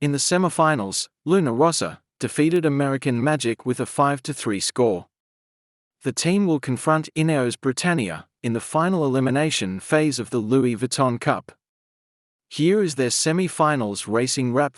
In the semifinals, Rossa defeated American Magic with a 5-3 score. The team will confront Ineos Britannia in the final elimination phase of the Louis Vuitton Cup. Here is their semi-finals racing wrap.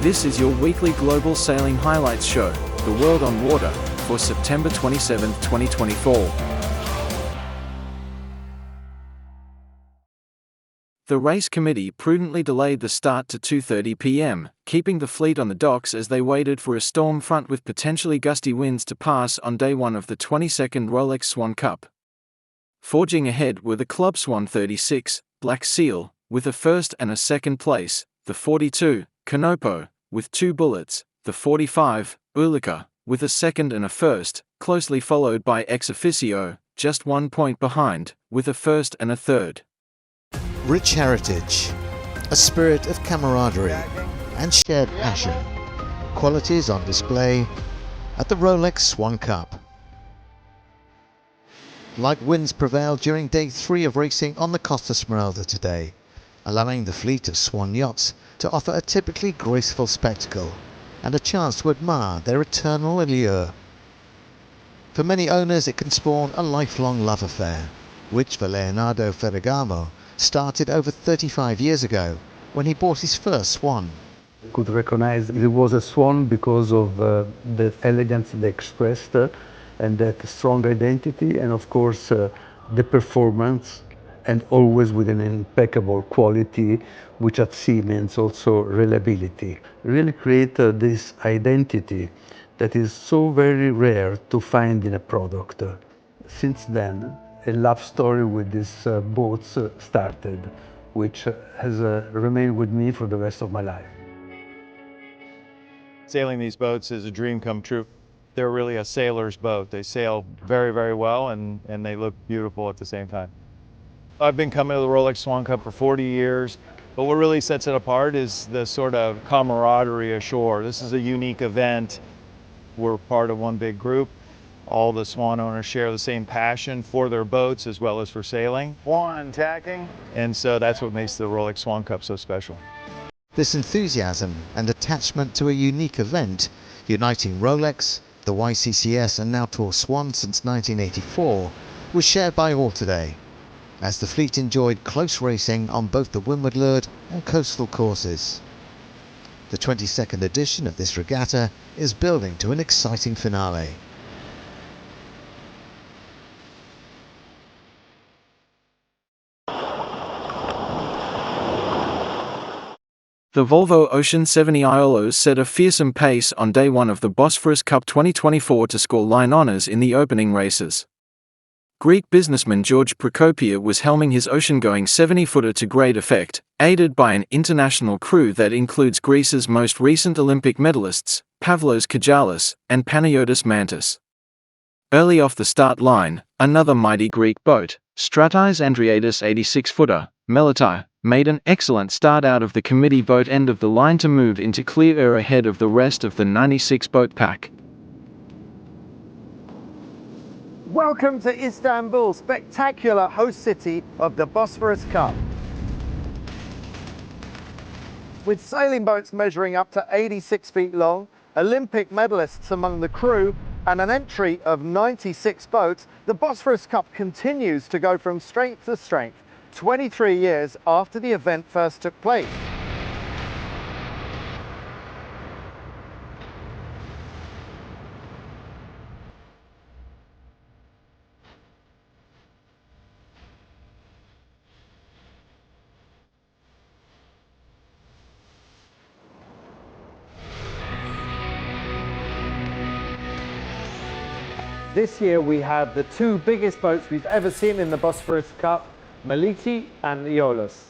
This is your weekly global sailing highlights show, The World on Water, for September 27, 2024. The race committee prudently delayed the start to 2:30 p.m., keeping the fleet on the docks as they waited for a storm front with potentially gusty winds to pass on day one of the 22nd Rolex Swan Cup. Forging ahead were the Club Swan 36, Black Seal, with a first and a second place, the 42, Canopo, with 2 bullets, the 45, Ulika, with a second and a first, closely followed by Ex Officio, just 1 point behind, with a first and a third. Rich heritage, a spirit of camaraderie and shared passion, qualities on display at the Rolex Swan Cup. Light winds prevailed during day 3 of racing on the Costa Smeralda today, allowing the fleet of Swan yachts to offer a typically graceful spectacle and a chance to admire their eternal allure. For many owners it can spawn a lifelong love affair, which for Leonardo Ferragamo started over 35 years ago when he bought his first Swan. Could recognize it was a Swan because of the elegance they expressed and that strong identity, and of course the performance, and always with an impeccable quality, which at sea means also reliability. Really create this identity that is so very rare to find in a product. Since then, a love story with these boats started, which has remained with me for the rest of my life. Sailing these boats is a dream come true. They're really a sailor's boat. They sail very, very well, and they look beautiful at the same time. I've been coming to the Rolex Swan Cup for 40 years, but what really sets it apart is the sort of camaraderie ashore. This is a unique event. We're part of one big group. All the Swan owners share the same passion for their boats as well as for sailing. Swan tacking. And so that's what makes the Rolex Swan Cup so special. This enthusiasm and attachment to a unique event, uniting Rolex, the YCCS and now Tour Swan since 1984, was shared by all today, as the fleet enjoyed close racing on both the Windward Lured and coastal courses. The 22nd edition of this regatta is building to an exciting finale. The Volvo Ocean 70 Iolos set a fearsome pace on day 1 of the Bosphorus Cup 2024 to score line honours in the opening races. Greek businessman George Prokopia was helming his ocean-going 70-footer to great effect, aided by an international crew that includes Greece's most recent Olympic medalists, Pavlos Kajalis and Panayotis Mantis. Early off the start line, another mighty Greek boat, Stratis Andriadis 86-footer, Meliti, made an excellent start out of the committee boat end of the line to move into clear air ahead of the rest of the 96-boat pack. Welcome to Istanbul, spectacular host city of the Bosphorus Cup. With sailing boats measuring up to 86 feet long, Olympic medalists among the crew, and an entry of 96 boats, the Bosphorus Cup continues to go from strength to strength, 23 years after the event first took place. This year we have the 2 biggest boats we've ever seen in the Bosphorus Cup, Meliti and Aiolos.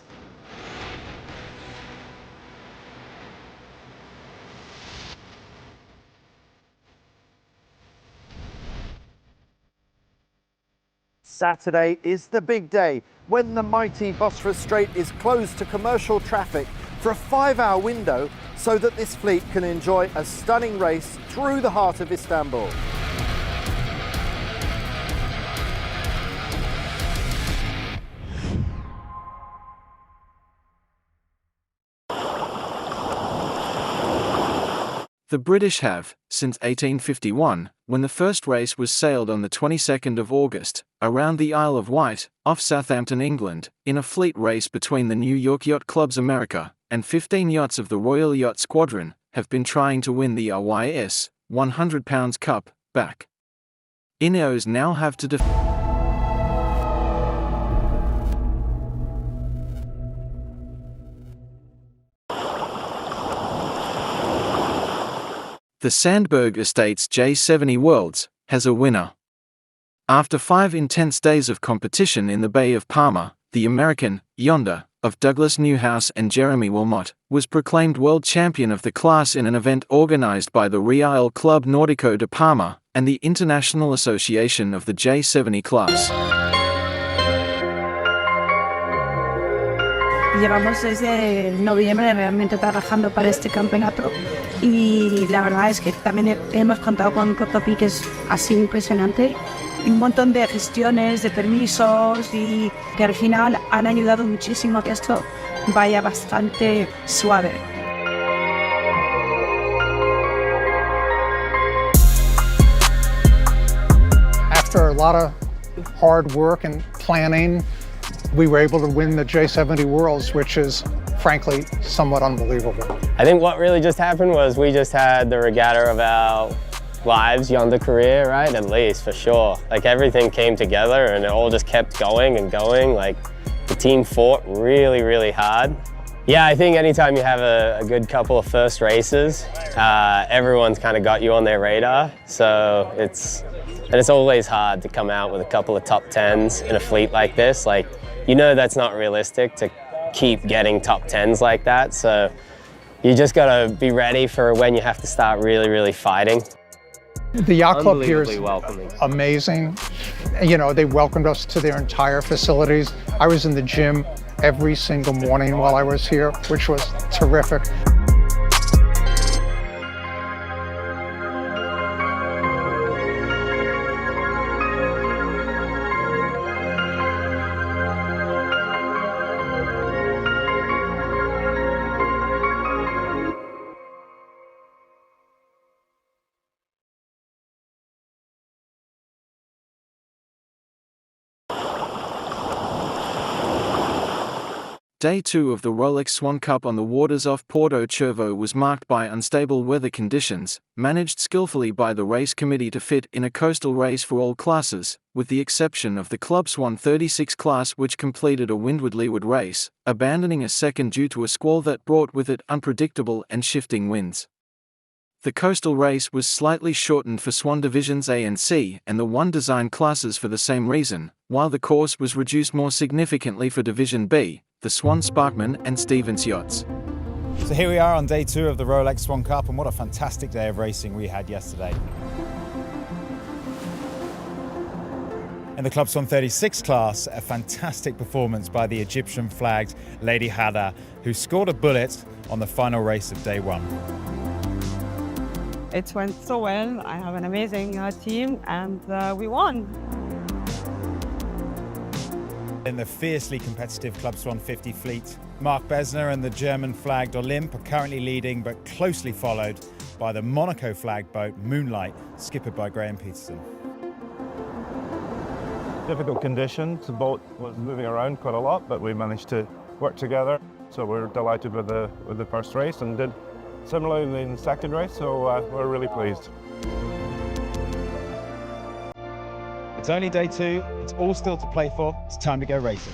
Saturday is the big day when the mighty Bosphorus Strait is closed to commercial traffic for a 5-hour window so that this fleet can enjoy a stunning race through the heart of Istanbul. The British have, since 1851, when the first race was sailed on the 22nd of August, around the Isle of Wight, off Southampton, England, in a fleet race between the New York Yacht Club's America and 15 yachts of the Royal Yacht Squadron, have been trying to win the RYS £100 Cup back. Ineos now have to defend. The Sandberg Estates J70 Worlds has a winner. After 5 intense days of competition in the Bay of Palma, the American, Yonder, of Douglas Newhouse and Jeremy Wilmot, was proclaimed world champion of the class in an event organized by the Real Club Nordico de Palma and the International Association of the J70 class. Llevamos desde noviembre realmente trabajando para este campeonato y la verdad es que también hemos contado con un Cotopi que es así impresionante. Un montón de gestiones, de permisos y que al final han ayudado muchísimo a que esto vaya bastante suave. After a lot of hard work and planning, we were able to win the J70 Worlds, which is frankly somewhat unbelievable. I think what really just happened was we just had the regatta of our lives, Yonder career, right? At least, for sure. Like everything came together and it all just kept going and going. Like the team fought really, really hard. Yeah, I think anytime you have a good couple of first races, everyone's kind of got you on their radar. So it's always hard to come out with a couple of top 10s in a fleet like this. Like, you know that's not realistic to keep getting top 10s like that. So you just gotta be ready for when you have to start really, really fighting. The yacht club here is welcoming. amazing. You know, they welcomed us to their entire facilities. I was in the gym every single morning while I was here, which was terrific. Day 2 of the Rolex Swan Cup on the waters off Porto Cervo was marked by unstable weather conditions, managed skillfully by the race committee to fit in a coastal race for all classes, with the exception of the Club Swan 36 class, which completed a windward-leeward race, abandoning a second due to a squall that brought with it unpredictable and shifting winds. The coastal race was slightly shortened for Swan Divisions A and C and the one design classes for the same reason, while the course was reduced more significantly for Division B, the Swan Sparkman and Stevens yachts. So here we are on day 2 of the Rolex Swan Cup, and what a fantastic day of racing we had yesterday. In the Club Swan 36 class, a fantastic performance by the Egyptian-flagged Lady Hada, who scored a bullet on the final race of day 1. It went so well. I have an amazing team and we won. In the fiercely competitive Club Swan 50 fleet, Mark Besner and the German-flagged Olymp are currently leading, but closely followed by the Monaco-flagged boat Moonlight, skippered by Graham Peterson. Difficult conditions, the boat was moving around quite a lot, but we managed to work together. So we're delighted with the first race and did similarly in the second race, so we're really pleased. It's only day 2, it's all still to play for, it's time to go racing.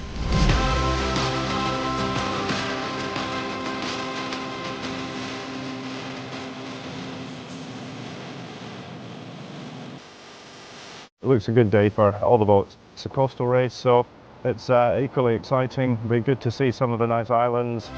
It looks a good day for all the boats. It's a coastal race, so it's equally exciting. It'll be good to see some of the nice islands.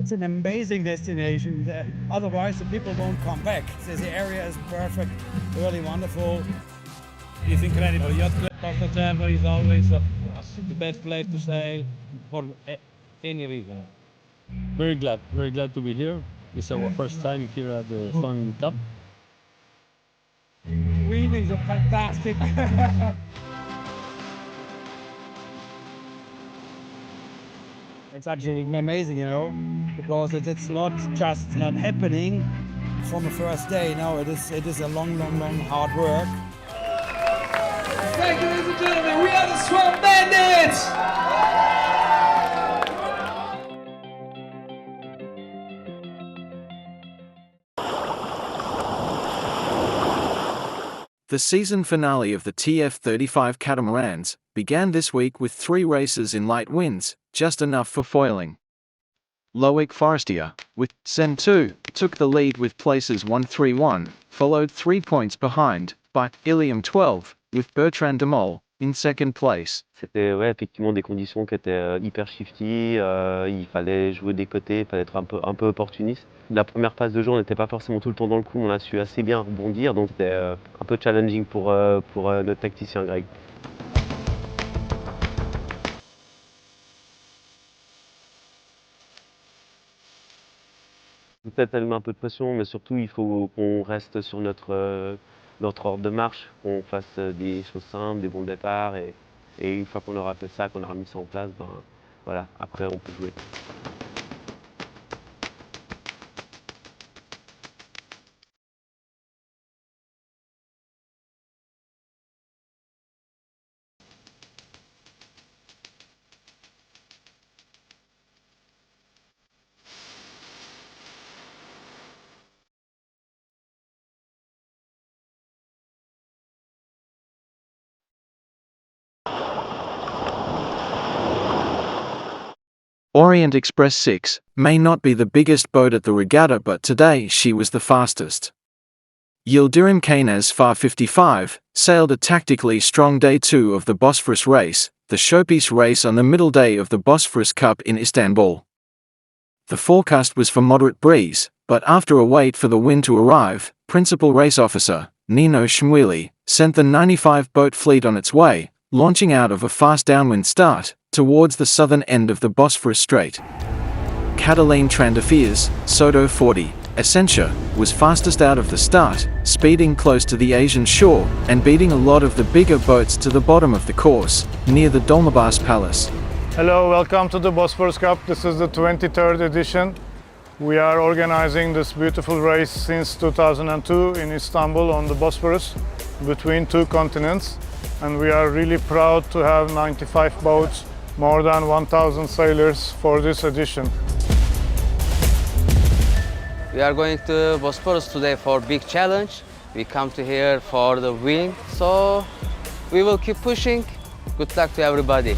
It's an amazing destination. Otherwise, the people won't come back. The area is perfect, really wonderful. It's incredible. Yacht Club Swan is always the best place to sail for any reason. Very glad to be here. It's our first time here at the Swan Cup. Really is fantastic. It's actually amazing, you know, because it's not just not happening. from the first day. No, it is a long hard work. Thank you, ladies and gentlemen. We are the Swan Bandits. The season finale of the TF35 catamarans began this week with 3 races in light winds, just enough for foiling. Loic Forestier, with Sen 2, took the lead with places 1-3-1, followed 3 points behind by Ilium 12, with Bertrand de Mol in second place. C'était effectivement des conditions qui étaient hyper shifty, il fallait jouer des côtés, il fallait être un peu opportuniste. La première phase de jeu, on n'était pas forcément tout le temps dans le coup, on a su assez bien rebondir, donc c'était un peu challenging pour notre tacticien Greg. Peut-être elle met un peu de pression, mais surtout il faut qu'on reste sur notre ordre de marche, qu'on fasse des choses simples, des bons départs, et une fois qu'on aura fait ça, qu'on aura mis ça en place, ben voilà, après on peut jouer. Orient Express 6 may not be the biggest boat at the regatta, but today she was the fastest. Yildirim Kaynes Far 55 sailed a tactically strong day 2 of the Bosphorus race, the showpiece race on the middle day of the Bosphorus Cup in Istanbul. The forecast was for moderate breeze, but after a wait for the wind to arrive, Principal Race Officer Nino Schmueli sent the 95 boat fleet on its way, launching out of a fast downwind start towards the southern end of the Bosphorus Strait. Cataline Trandafirs, Soto 40, Essentia, was fastest out of the start, speeding close to the Asian shore and beating a lot of the bigger boats to the bottom of the course, near the Dolmabahce Palace. Hello, welcome to the Bosphorus Cup. This is the 23rd edition. We are organizing this beautiful race since 2002 in Istanbul on the Bosphorus, between 2 continents. And we are really proud to have 95 boats, more than 1,000 sailors for this edition. We are going to Bosphorus today for big challenge. We come to here for the win, so we will keep pushing. Good luck to everybody.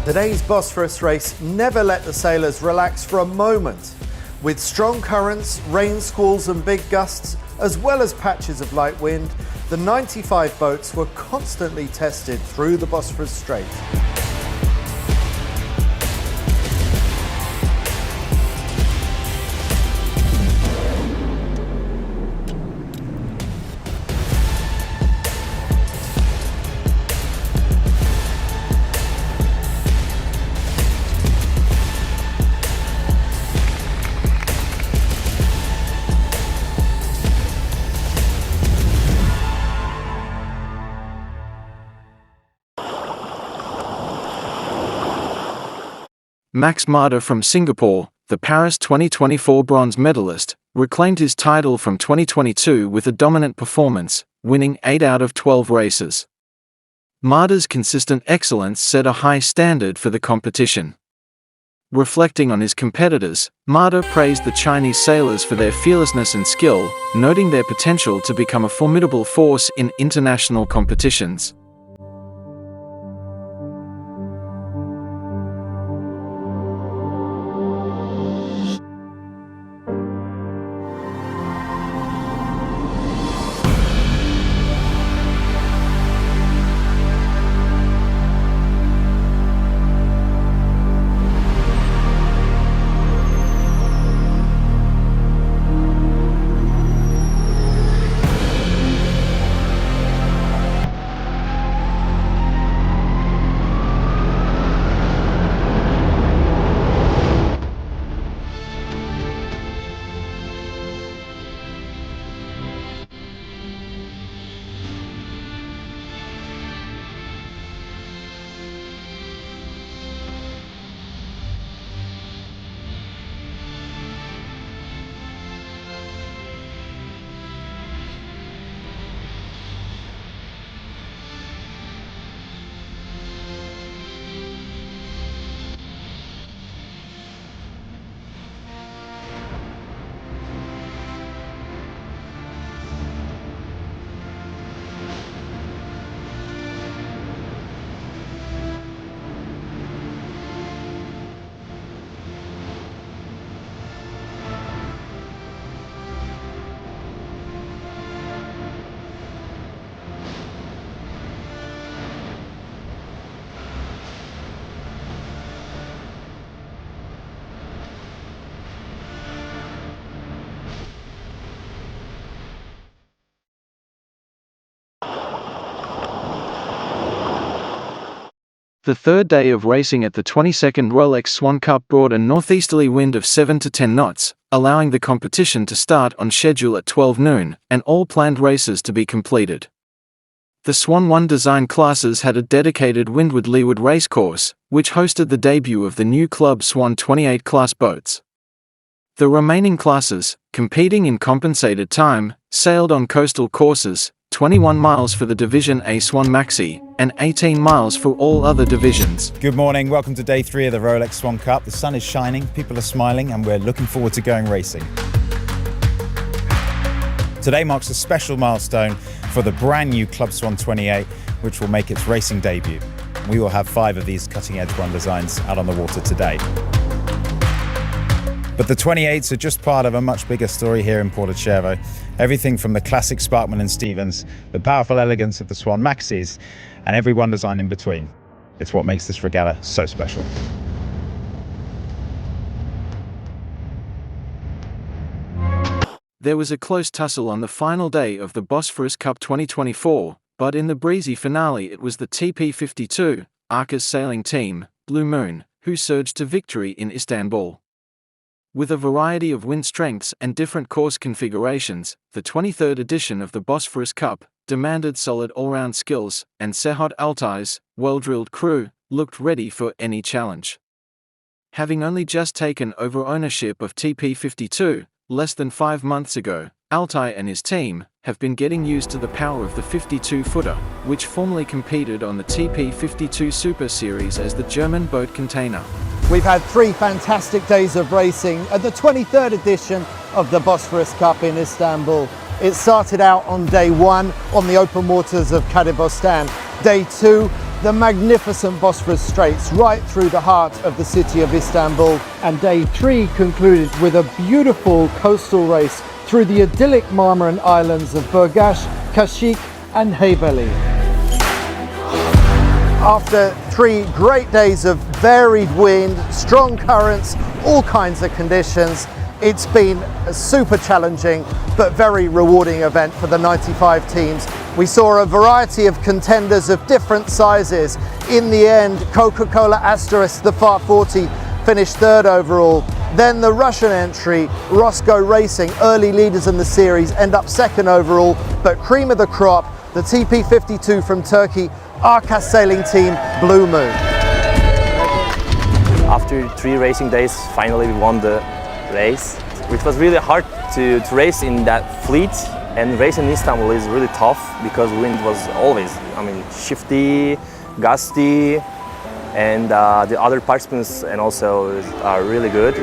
Today's Bosphorus race never let the sailors relax for a moment. With strong currents, rain squalls and big gusts, as well as patches of light wind, the 95 boats were constantly tested through the Bosphorus Strait. Max Marder from Singapore, the Paris 2024 bronze medalist, reclaimed his title from 2022 with a dominant performance, winning 8 out of 12 races. Marder's consistent excellence set a high standard for the competition. Reflecting on his competitors, Marder praised the Chinese sailors for their fearlessness and skill, noting their potential to become a formidable force in international competitions. The third day of racing at the 22nd Rolex Swan Cup brought a northeasterly wind of 7 to 10 knots, allowing the competition to start on schedule at 12 noon, and all planned races to be completed. The Swan 1 design classes had a dedicated windward-leeward racecourse, which hosted the debut of the new Club Swan 28 class boats. The remaining classes, competing in compensated time, sailed on coastal courses, 21 miles for the Division A Swan Maxi, and 18 miles for all other divisions. Good morning, welcome to day 3 of the Rolex Swan Cup. The sun is shining, people are smiling, and we're looking forward to going racing. Today marks a special milestone for the brand new Club Swan 28, which will make its racing debut. We will have 5 of these cutting-edge one designs out on the water today. But the 28s are just part of a much bigger story here in Porto. Everything from the classic Sparkman and Stevens, the powerful elegance of the Swan Maxis, and every one design in between. It's what makes this regatta so special. There was a close tussle on the final day of the Bosphorus Cup 2024, but in the breezy finale it was the TP52, Arca's sailing team, Blue Moon, who surged to victory in Istanbul. With a variety of wind strengths and different course configurations, the 23rd edition of the Bosphorus Cup demanded solid all-round skills, and Sept Altai's well-drilled crew looked ready for any challenge. Having only just taken over ownership of TP52, less than 5 months ago, Altai and his team have been getting used to the power of the 52-footer, which formerly competed on the TP52 Super Series as the German boat container. We've had 3 fantastic days of racing at the 23rd edition of the Bosphorus Cup in Istanbul. It started out on day 1 on the open waters of Kadibostan. Day 2, the magnificent Bosphorus Straits right through the heart of the city of Istanbul. And day 3 concluded with a beautiful coastal race through the idyllic Marmaran islands of Burgash, Kashik and Heybeli. After 3 great days of varied wind, strong currents, all kinds of conditions, it's been a super challenging but very rewarding event for the 95 teams. We saw a variety of contenders of different sizes. In the end, Coca-Cola Asterisk, the FAR 40, finished 3rd overall. Then the Russian entry, Roscoe Racing, early leaders in the series, end up 2nd overall, but cream of the crop, the TP52 from Turkey, Arca sailing team, Blue Moon. After 3 racing days, finally we won the race. It was really hard to race in that fleet, and racing in Istanbul is really tough because wind was always, shifty, gusty, and the other participants and also are really good.